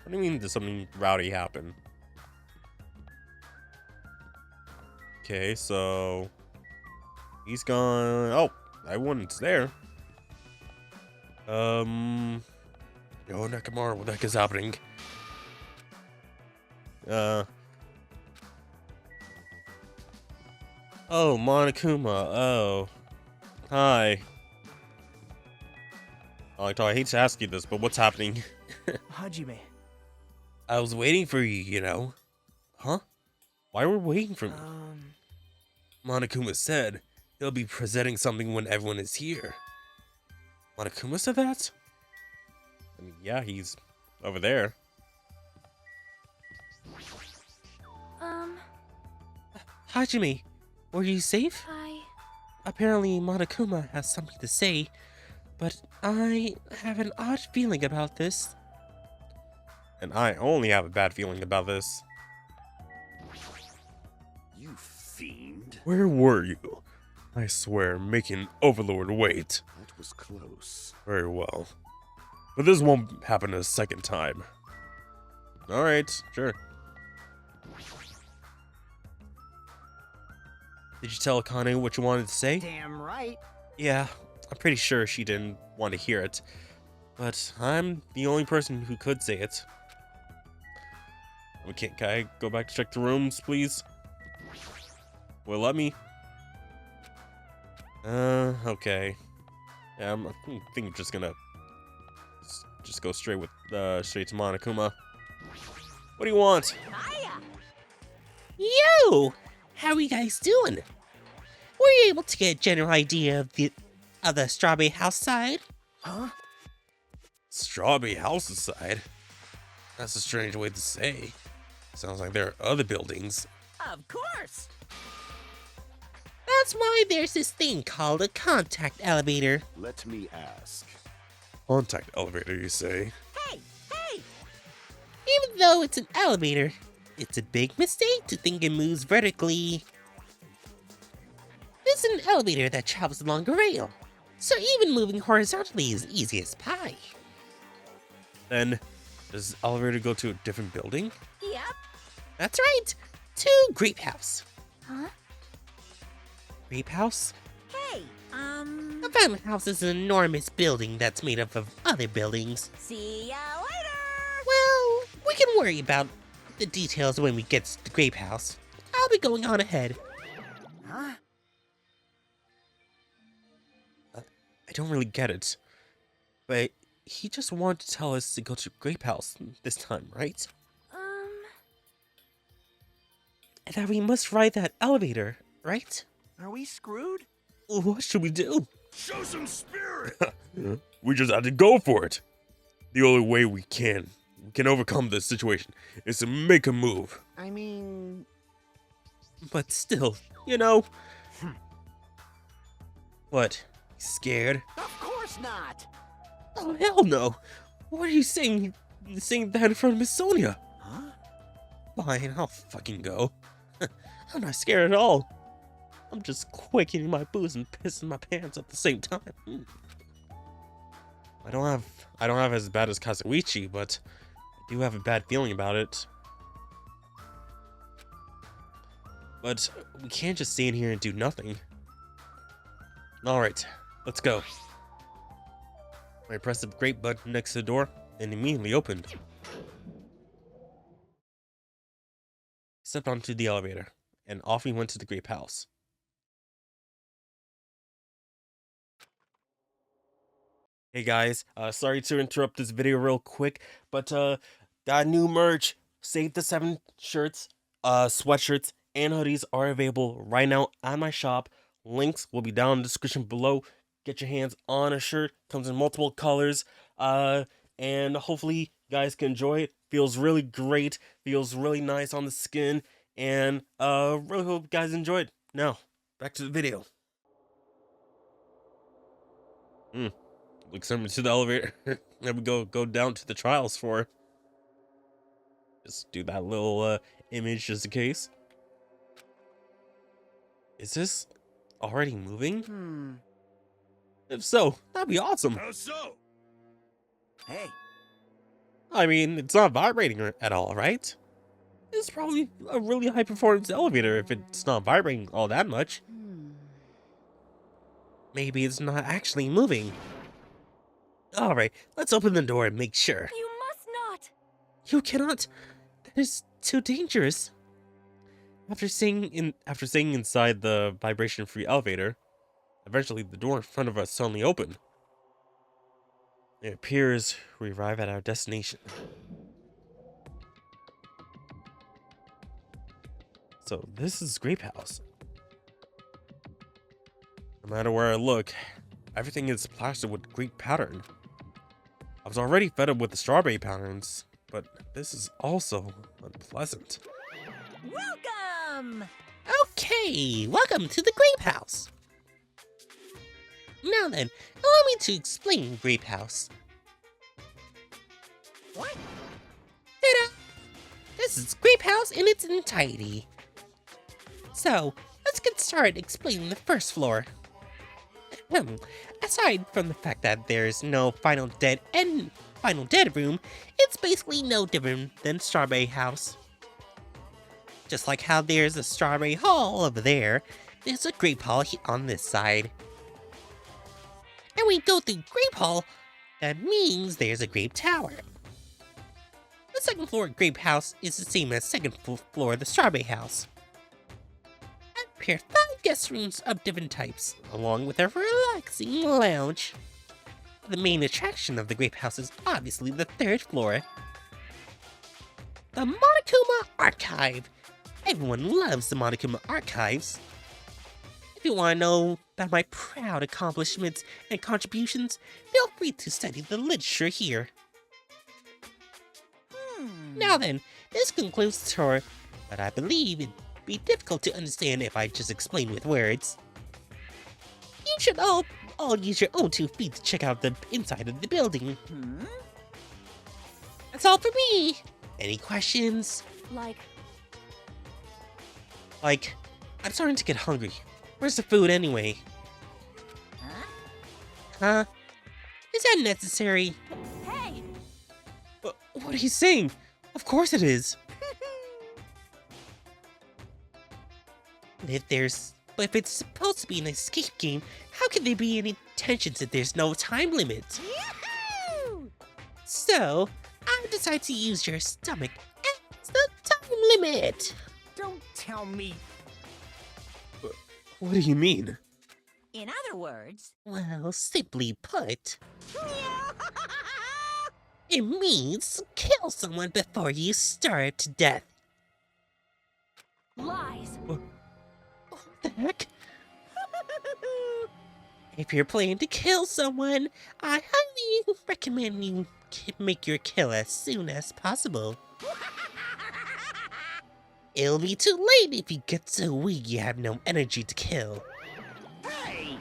What do you mean, did something rowdy happen? Okay, so he's gone. Oh, everyone's there. Yo, Nekomar, what the heck is happening? Oh, Monokuma. Oh, hi. I hate to ask you this, but what's happening? Hajime. I was waiting for you, you know. Huh? Why were we waiting for me? Monokuma said he'll be presenting something when everyone is here. Monokuma said that? I mean, yeah, he's over there. Hajime, were you safe? I... Apparently Monokuma has something to say, but I have an odd feeling about this. And I only have a bad feeling about this. You fiend. Where were you? I swear, making Overlord wait. That was close. Very well. But this won't happen a second time. Alright, sure. Did you tell Akane what you wanted to say? Damn right. Yeah, I'm pretty sure she didn't want to hear it. But I'm the only person who could say it. Can I go back to check the rooms, please? Well, let me. Okay. Yeah, I think I'm just gonna just go straight to Monokuma. What do you want? Hiya. Yo! How are you guys doing? Were you able to get a general idea of the Strawberry House side? Huh? Strawberry House side? That's a strange way to say. Sounds like there are other buildings. Of course. That's why there's this thing called a contact elevator. Let me ask. Contact elevator, you say? Hey, hey. Even though it's an elevator, it's a big mistake to think it moves vertically. It's an elevator that travels along a rail, so even moving horizontally is easy as pie. Then, does the elevator go to a different building? Yep. That's right, to Grape House. Huh? Grape House? Hey, A family house is an enormous building that's made up of other buildings. see ya later. Well, we can worry about the details when we get to the Grape House. I'll be going on ahead. Huh? I don't really get it. But he just wanted to tell us to go to Grape House this time, right? And that we must ride that elevator, right? Are we screwed? What should we do? Show some spirit! We just have to go for it. The only way we can overcome this situation is to make a move. I mean... But still, you know. What? Scared? Of course not. Oh hell no! What are you saying? You're saying that in front of Miss Sonia? Huh? Fine, I'll fucking go. I'm not scared at all. I'm just quaking my boots and pissing my pants at the same time. I don't have as bad as Kazuichi, but I do have a bad feeling about it. But we can't just stay in here and do nothing. Alright, let's go. I pressed the grate button next to the door and immediately opened. Stepped onto the elevator, and off we went to the grape house. Hey guys, sorry to interrupt this video real quick, but got new merch. Save the 7 shirts, sweatshirts, and hoodies are available right now at my shop. Links will be down in the description below. Get your hands on a shirt. Comes in multiple colors, and hopefully you guys can enjoy it. Feels really great. Feels really nice on the skin, and really hope you guys enjoy it. Now, back to the video. Looks similar to the elevator. Then we go down to the trials for. Just do that little image just in case. Is this already moving? If so, that'd be awesome. How so? Hey, I mean, it's not vibrating at all, right? It's probably a really high performance elevator if it's not vibrating all that much. Maybe it's not actually moving. Alright, let's open the door and make sure. You must not! You cannot. That is too dangerous. After staying inside the vibration-free elevator, eventually the door in front of us suddenly opened. It appears we arrive at our destination. So this is Grape House. No matter where I look, everything is plastered with grape pattern. I was already fed up with the strawberry patterns, but this is also unpleasant. Welcome! Okay, welcome to the Grape House. Now then, allow me to explain Grape House. What? Ta-da! This is Grape House in its entirety. So, let's get started explaining the first floor. Aside from the fact that there's no final dead room, it's basically no different than Strawberry House. Just like how there's a Strawberry Hall over there, there's a Grape Hall on this side. And we go through Grape Hall, that means there's a Grape Tower. The second floor of Grape House is the same as second floor of the Strawberry House. And prepare 5 guest rooms of different types, along with a relaxing lounge. The main attraction of the Grape House is obviously the third floor. The Monokuma Archive. Everyone loves the Monokuma Archives. If you want to know about my proud accomplishments and contributions, feel free to study the literature here. Now then, this concludes the tour, but I believe it'd be difficult to understand if I just explain with words. You should all use your own 2 feet to check out the inside of the building. That's all for me. Any questions? Like, I'm starting to get hungry. Where's the food anyway? Huh? Is that necessary? hey! What are you saying? Of course it is. But if it's supposed to be an escape game, how can there be any tensions if there's no time limit? Yahoo! So, I decided to use your stomach as the time limit. Don't tell me. What do you mean? In other words, Well, simply put, it means kill someone before you starve to death. Lies! What the heck? If you're planning to kill someone, I highly recommend you make your kill as soon as possible. It'll be too late if you get so weak you have no energy to kill. hey!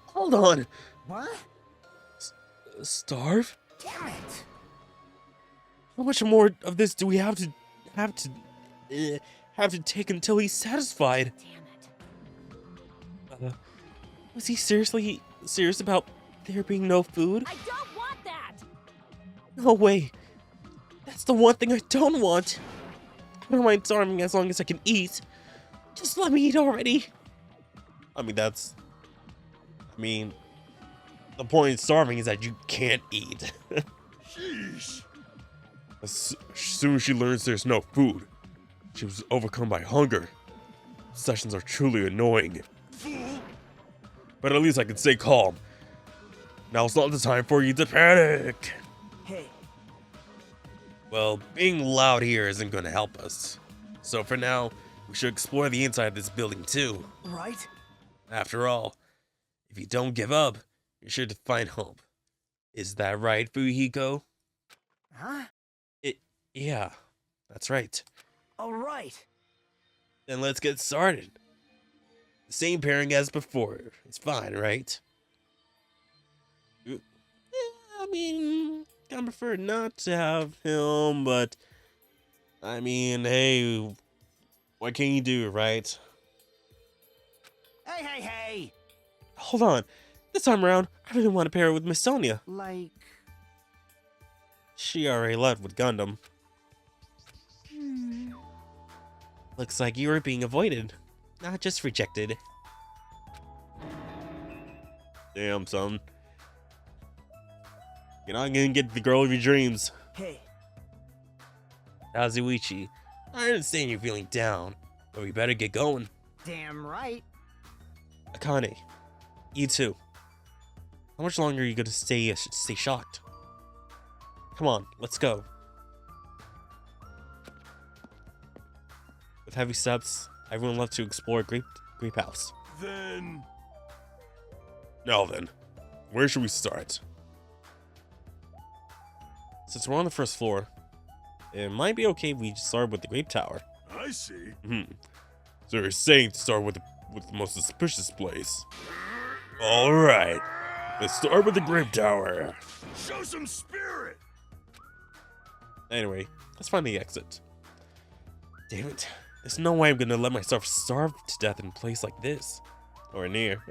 Hold on. What? Starve? Damn it! How much more of this do we have to take until he's satisfied? Damn it. Was he serious about there being no food? I don't want that! No way. That's the one thing I don't want. I don't mind starving as long as I can eat. Just let me eat already. I mean, the point of starving is that you can't eat. Sheesh. As soon as she learns there's no food, she was overcome by hunger. Sessions are truly annoying. But at least I can stay calm. Now's not the time for you to panic. Hey, Well, being loud here isn't going to help us. So for now, we should explore the inside of this building too. right? After all, if you don't give up, you're sure to find hope. Is that right, Fuhiko? Huh? Yeah, that's right. All right. Then let's get started. The same pairing as before. It's fine, right? I mean, I prefer not to have him, but I mean, hey, what can you do, right? Hey, hey, hey! Hold on. This time around, I really want to pair with Miss Sonia. Like, She already left with Gundam. Looks like you were being avoided, not just rejected. Damn, son. You're not gonna get the girl of your dreams. hey, Kazuichi, I understand you're feeling down, but we better get going. Damn right. Akane, you too. How much longer are you gonna stay shocked? Come on, let's go. With heavy steps, everyone left to explore Grape House. Now then, where should we start? Since we're on the first floor, it might be okay if we start with the Grape Tower. I see. So you're saying to start with the most suspicious place. Alright, let's start with the Grape Tower. Show some spirit! Anyway, let's find the exit. Damn it. There's no way I'm gonna let myself starve to death in a place like this. Or near.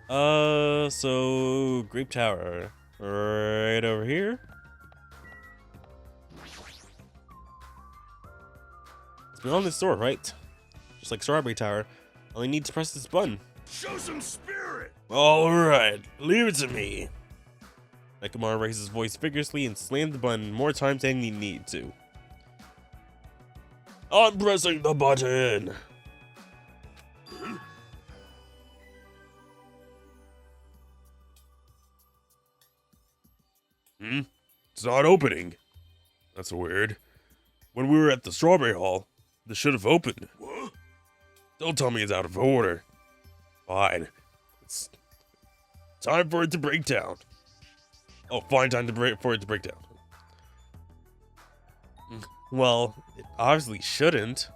So Grape Tower. Right over here. It's beyond this door, right? Just like Strawberry Tower. I only need to press this button. Show some spirit! Alright, leave it to me. Nekomar raised his voice vigorously and slammed the button more times than he needed to. I'm pressing the button. It's not opening. That's weird. When we were at the Strawberry Hall, this should have opened. What? Don't tell me it's out of order. Fine. It's time for it to break down. Oh, fine time for it to break down. Well, it obviously shouldn't.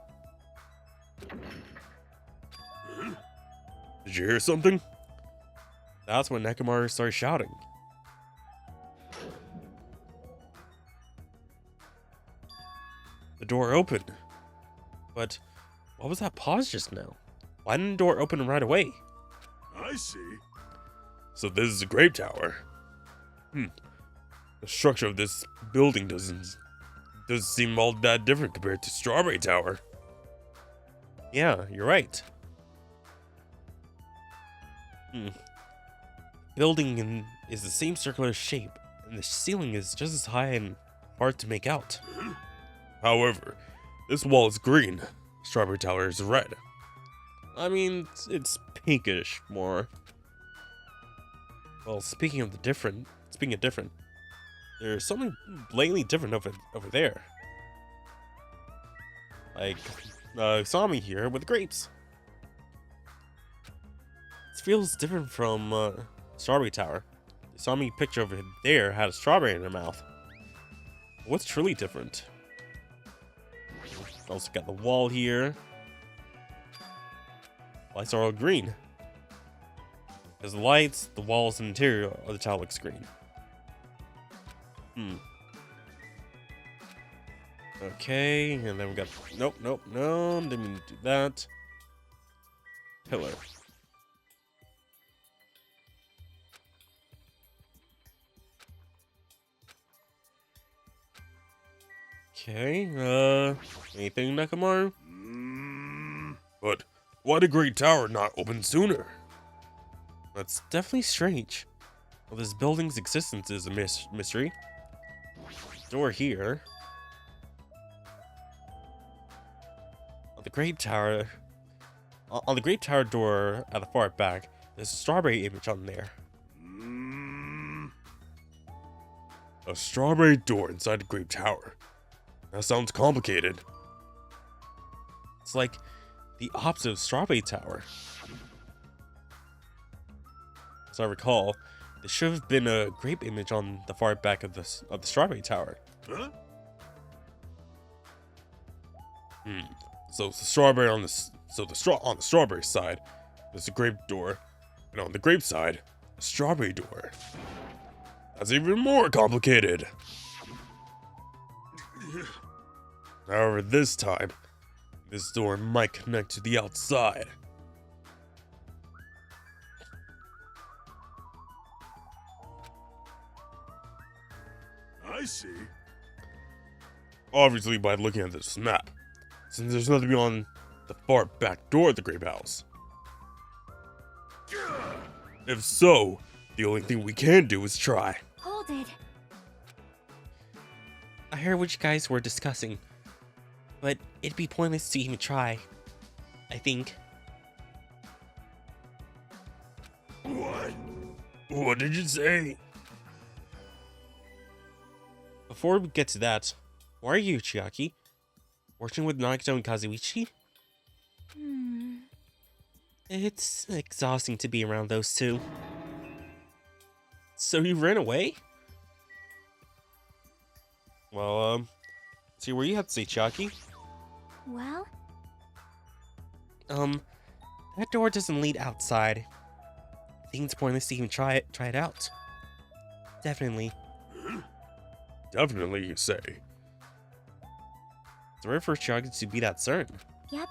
Did you hear something? That's when Nekomar started shouting. The door opened. But what was that pause just now? Why didn't the door open right away? I see. So this is a Grape Tower. The structure of this building doesn't seem all that different compared to Strawberry Tower. Yeah, you're right. Building is the same circular shape, and the ceiling is just as high and hard to make out. However, this wall is green. Strawberry Tower is red. I mean, it's pinkish more. Well, speaking of different, there's something blatantly different over there. Like, Sami here with grapes. This feels different from Strawberry Tower. The Sami picture over there had a strawberry in her mouth. What's truly different? Also got the wall here. Lights are all green. There's the lights, the walls, and interior of the tower looks green. Okay, and then we got no, didn't mean to do that. Pillar. Okay, anything, Nekomar? But why did Great Tower not open sooner? That's definitely strange. Well, this building's existence is a mystery. Door here. On the Grape Tower. On the Grape Tower door at the far back, there's a strawberry image on there. A strawberry door inside the Grape Tower. That sounds complicated. It's like the opposite of Strawberry Tower. As I recall, there should have been a grape image on the far back of the Strawberry Tower. Huh? So it's the strawberry on the strawberry side, there's a grape door, and on the grape side, a strawberry door. That's even more complicated. However, this time, this door might connect to the outside. I see. Obviously, by looking at this map, since there's nothing beyond the far back door of the Grape House. If so, the only thing we can do is try. Hold it. I heard what you guys were discussing, but it'd be pointless to even try. I think. What? What did you say? Before we get to that, why are you, Chiaki? Working with Nagito and Kazuichi? It's exhausting to be around those two. So you ran away? Well, see what you have to say, Chiaki. Well, That door doesn't lead outside. I think it's pointless to even try it out. Definitely. Definitely, you say. It's rare for Chiaki to be that certain. yep.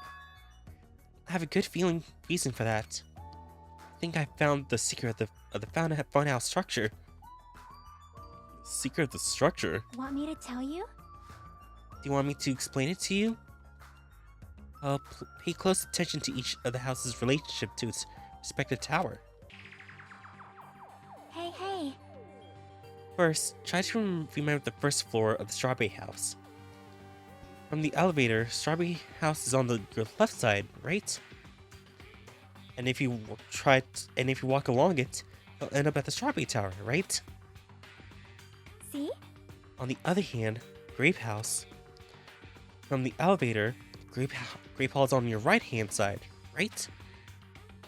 I have a good reason for that. I think I found the secret of the funhouse structure. Secret of the structure? Want me to tell you? Do you want me to explain it to you? Pay close attention to each of the house's relationship to its respective tower. Hey. First, try to remember the first floor of the Strawberry House. From the elevator, Strawberry House is on your left side, right? And if you walk along it, you'll end up at the Strawberry Tower, right? See? On the other hand, Grape House. From the elevator, Grape Hall is on your right-hand side, right?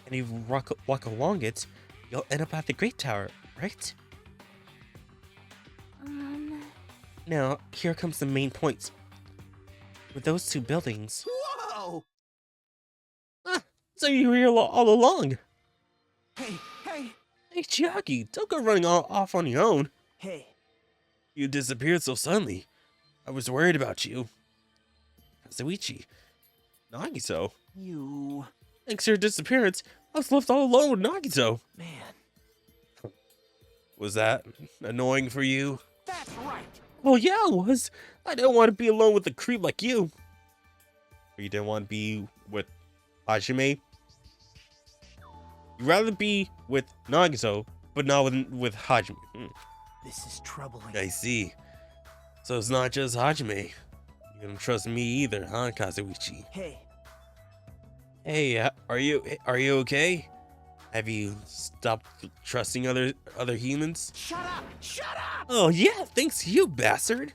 And if you walk along it, you'll end up at the Grape Tower, right? Now, here comes the main point. With those two buildings... Whoa! So you were here all along! Hey! Hey, Chiaki, don't go running off on your own. Hey! You disappeared so suddenly. I was worried about you. Kazuichi. Nagito. You... Thanks to your disappearance, I was left all alone with Nagito. Man, Was that annoying for you? that's right! Well, yeah, it was. I didn't want to be alone with a creep like you. Or you didn't want to be with Hajime? You'd rather be with Nagito, but not with Hajime. This is troubling. I see. So it's not just Hajime. You don't trust me either, huh, Kazuichi? Hey, Hey, are you okay? Have you stopped trusting other humans? shut up! Shut up! Oh yeah, thanks you, bastard.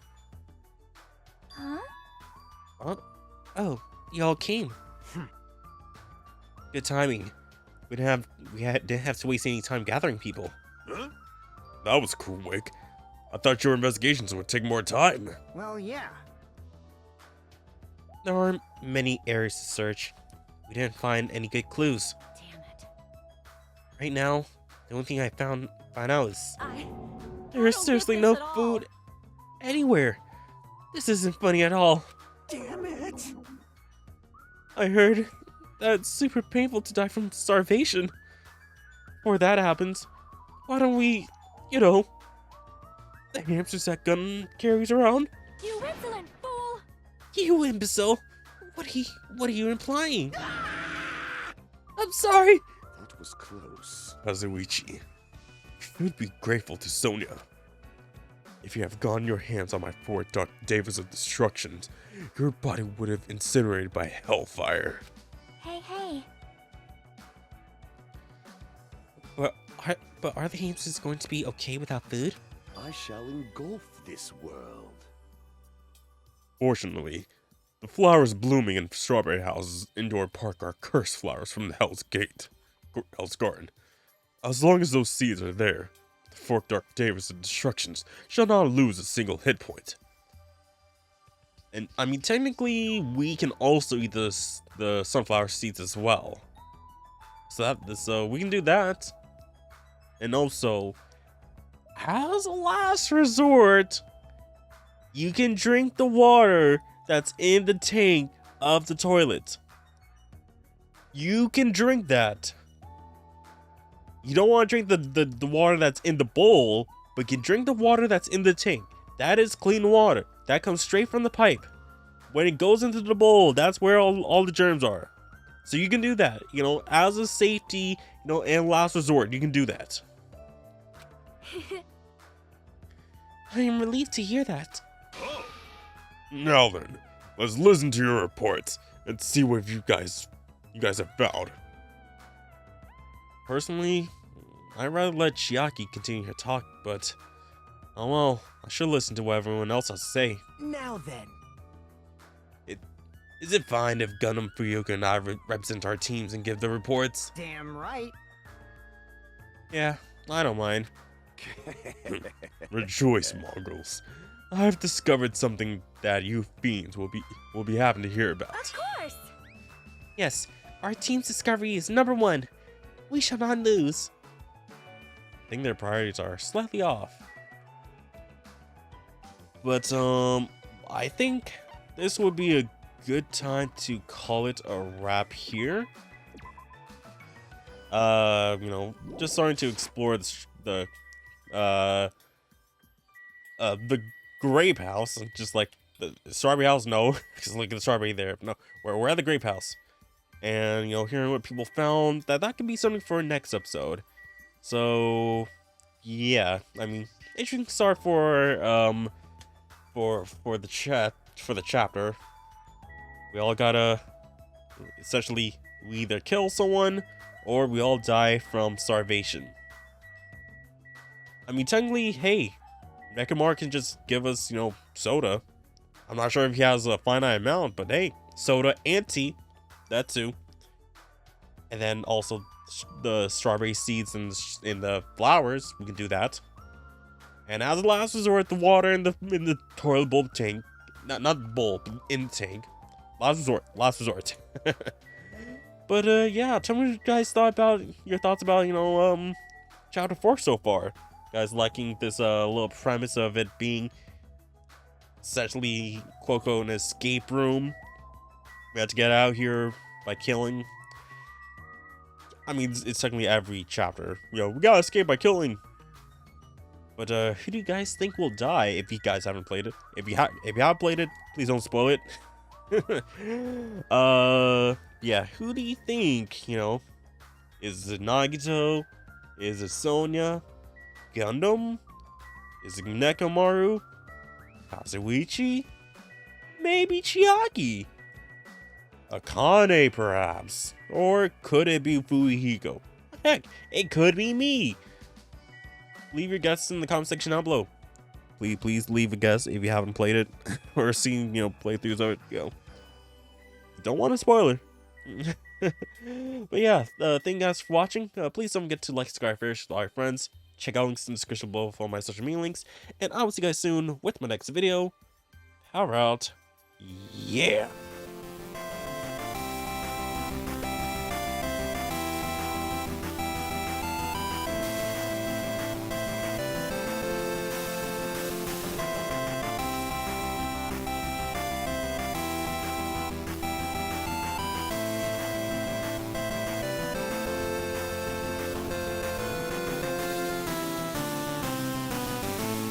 Huh? Oh, y'all came. Good timing. We didn't have to waste any time gathering people. Huh? That was quick. I thought your investigations would take more time. Well, yeah. There aren't many areas to search. We didn't find any good clues. Damn it. Right now, the only thing I found out is I there is don't get seriously this no at all. food anywhere. This isn't funny at all. Damn it! I heard that it's super painful to die from starvation. Before that happens, why don't we, the hamsters that Gun carries around? You insolent fool! You imbecile! What are you implying? I'm sorry! That was close. Kazuichi, you'd be grateful to Sonia. If you have gotten your hands on my four Dark Davers of Destructions, your body would have incinerated by hellfire. Hey. But are the hamsters going to be okay without food? I shall engulf this world. Fortunately, the flowers blooming in Strawberry House's indoor park are cursed flowers from the Hell's Garden. As long as those seeds are there, the four Dark Davers of Destructions shall not lose a single hit point. And I mean, technically, we can also eat the sunflower seeds as well. So we can do that. And also, as a last resort, you can drink the water that's in the tank of the toilet. You can drink that. You don't want to drink the water that's in the bowl, but you can drink the water that's in the tank. That is clean water. That comes straight from the pipe. When it goes into the bowl, that's where all the germs are. So you can do that, as a safety, and last resort, you can do that. I am relieved to hear that. Now then, let's listen to your reports and see what you guys have found. Personally, I'd rather let Chiaki continue her talk, but oh well, I should listen to what everyone else has to say. Now then. Is it fine if Gundam, Fuyuka, and I represent our teams and give the reports? Damn right. Yeah, I don't mind. Rejoice, Mongols. I've discovered something that you fiends will be happy to hear about. Of course. Yes, our team's discovery is number 1. We shall not lose. I think their priorities are slightly off. But I think this would be a good time to call it a wrap here. You know, just starting to explore the grape house, just like the strawberry house. No, because look at the strawberry there. No, we're at the grape house, and you know, hearing what people found, that could be something for next episode. So yeah, I mean, interesting start for the chapter. We all gotta essentially, we either kill someone or we all die from starvation. I mean, technically, hey, Nekomar can just give us, you know, soda. I'm not sure if he has a finite amount, but hey, soda and tea, that too. And then also the strawberry seeds and the flowers, we can do that. And as a last resort, the water in the toilet bowl tank, not bowl, but in the tank. Last resort. But yeah, tell me what you guys your thoughts about, you know, chapter 4 so far. Guys liking this little premise of it being essentially quote an escape room. We have to get out here by killing. I mean, it's technically every chapter. You know, we gotta escape by killing. But who do you guys think will die if you guys haven't played it? If you have played it, please don't spoil it. Yeah, who do you think, you know? Is it Nagito? Is it Sonya? Gundam? Is it Nekomaru? Kazuichi? Maybe Chiaki? Akane, perhaps? Or could it be Fuyuhiko? Heck, it could be me! Leave your guesses in the comment section down below. Please leave a guess if you haven't played it or seen, you know, playthroughs of it. You know, don't want a spoiler. But yeah, thank you guys for watching. Please don't forget to like, subscribe, share with all your friends. Check out links in the description below for all my social media links. And I will see you guys soon with my next video. How about, yeah.